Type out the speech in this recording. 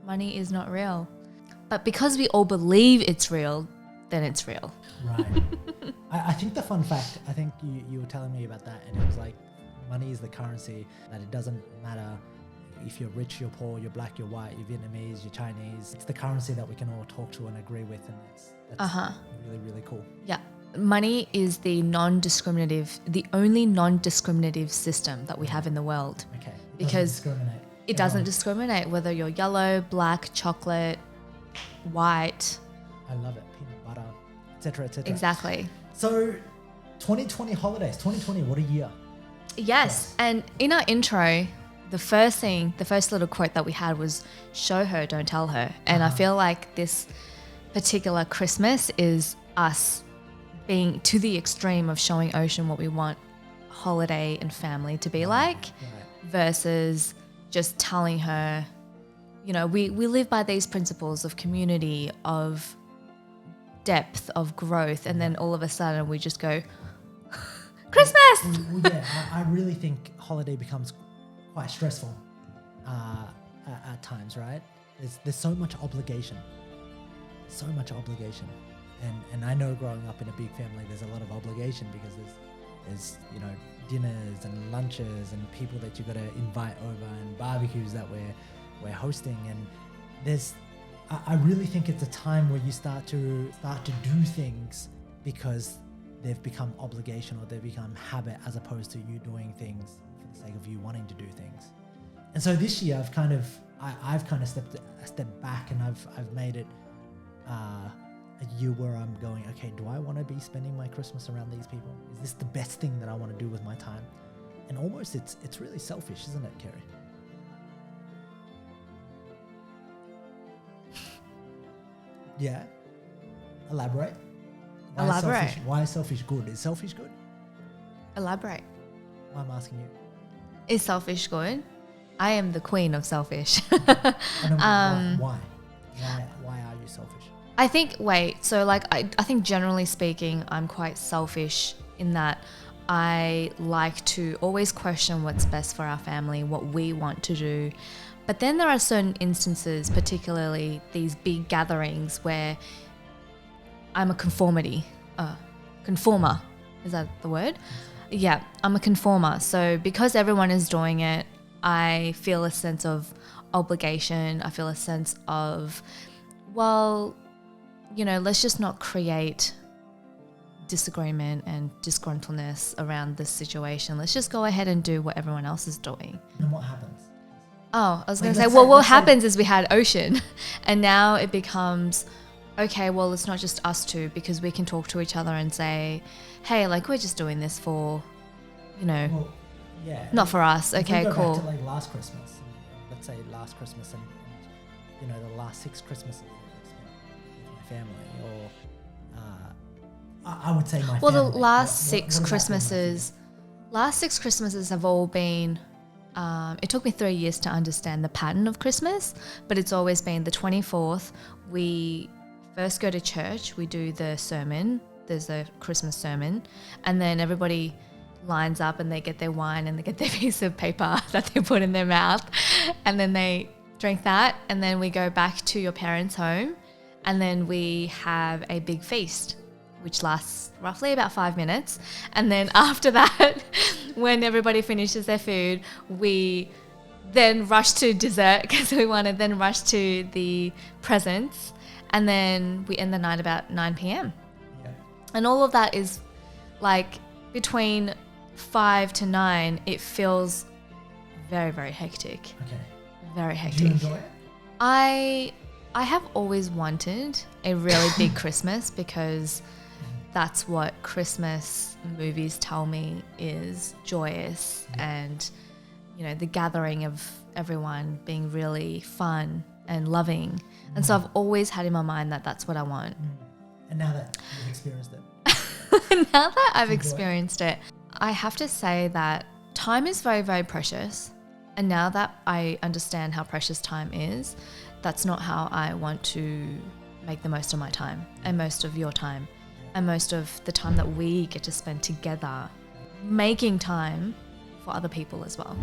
money is not real. But because we all believe it's real, then it's real. Right. I think the fun fact, I think you were telling me about that, and it was like money is the currency, that it doesn't matter if you're rich, you're poor, you're black, you're white, you're Vietnamese, you're Chinese. It's the currency that we can all talk to and agree with, and that's really, really cool. Yeah. Money is the only non-discriminative system that we have in the world. Okay. Because it doesn't discriminate whether you're yellow, black, chocolate, white. I love it. Peanut butter, etc., etc. Exactly. So 2020 holidays, 2020, what a year. Yes. And in our intro, the first little quote that we had was show her, don't tell her. And I feel like this particular Christmas is us being to the extreme of showing Ocean what we want holiday and family to be like, versus just telling her, you know, we live by these principles of community, of depth, of growth, and then all of a sudden we just go, Christmas! I really think holiday becomes quite stressful at times, right? There's so much obligation. And I know growing up in a big family, there's a lot of obligation because there's you know, dinners and lunches and people that you got to invite over and barbecues that we're hosting, and I really think it's a time where you start to do things because they've become obligation or they've become habit, as opposed to you doing things for the sake of you wanting to do things. And so this year I've kind of stepped back, and I've made it a year where I'm going, okay, do I want to be spending my Christmas around these people? Is this the best thing that I want to do with my time? And almost it's really selfish, isn't it, Kerry? Yeah. Elaborate. Why is selfish good? Is selfish good? Elaborate. Why I'm asking you. Is selfish good? I am the queen of selfish. Why are you selfish? I think, I think generally speaking, I'm quite selfish in that I like to always question what's best for our family, what we want to do. But then there are certain instances, particularly these big gatherings, where I'm a conformer. Is that the word? Yeah, I'm a conformer. So because everyone is doing it, I feel a sense of obligation. I feel a sense of, well, you know, let's just not create disagreement and disgruntledness around this situation. Let's just go ahead and do what everyone else is doing. And what happens? Oh, I was going to say, well, what happens is we had Ocean, and now it becomes, okay, well, it's not just us two, because we can talk to each other and say, hey, like, we're just doing this for, you know, not for us. Okay, cool. Back to like last Christmas, let's say last Christmas and you know, the last 6 Christmases that I spent with my family, or I would say my family. The last 6 Christmases have all been, it took me 3 years to understand the pattern of Christmas, but it's always been the 24th. We first go to church, we do the sermon, there's a Christmas sermon, and then everybody lines up and they get their wine and they get their piece of paper that they put in their mouth, and then they drink that, and then we go back to your parents' home, and then we have a big feast which lasts roughly about 5 minutes, and then after that when everybody finishes their food, we then rush to dessert because we want to then rush to the presents, and then we end the night about 9 p.m. And all of that is like between 5 to 9, it feels very, very hectic. Okay. Very hectic. Do you enjoy it? I have always wanted a really big Christmas, because that's what Christmas movies tell me is joyous, and, you know, the gathering of everyone being really fun and loving. And so I've always had in my mind that that's what I want. And now that you've experienced it. Now that I've experienced it, I have to say that time is very, very precious. And now that I understand how precious time is, that's not how I want to make the most of my time, and most of your time, and most of the time that we get to spend together, making time for other people as well.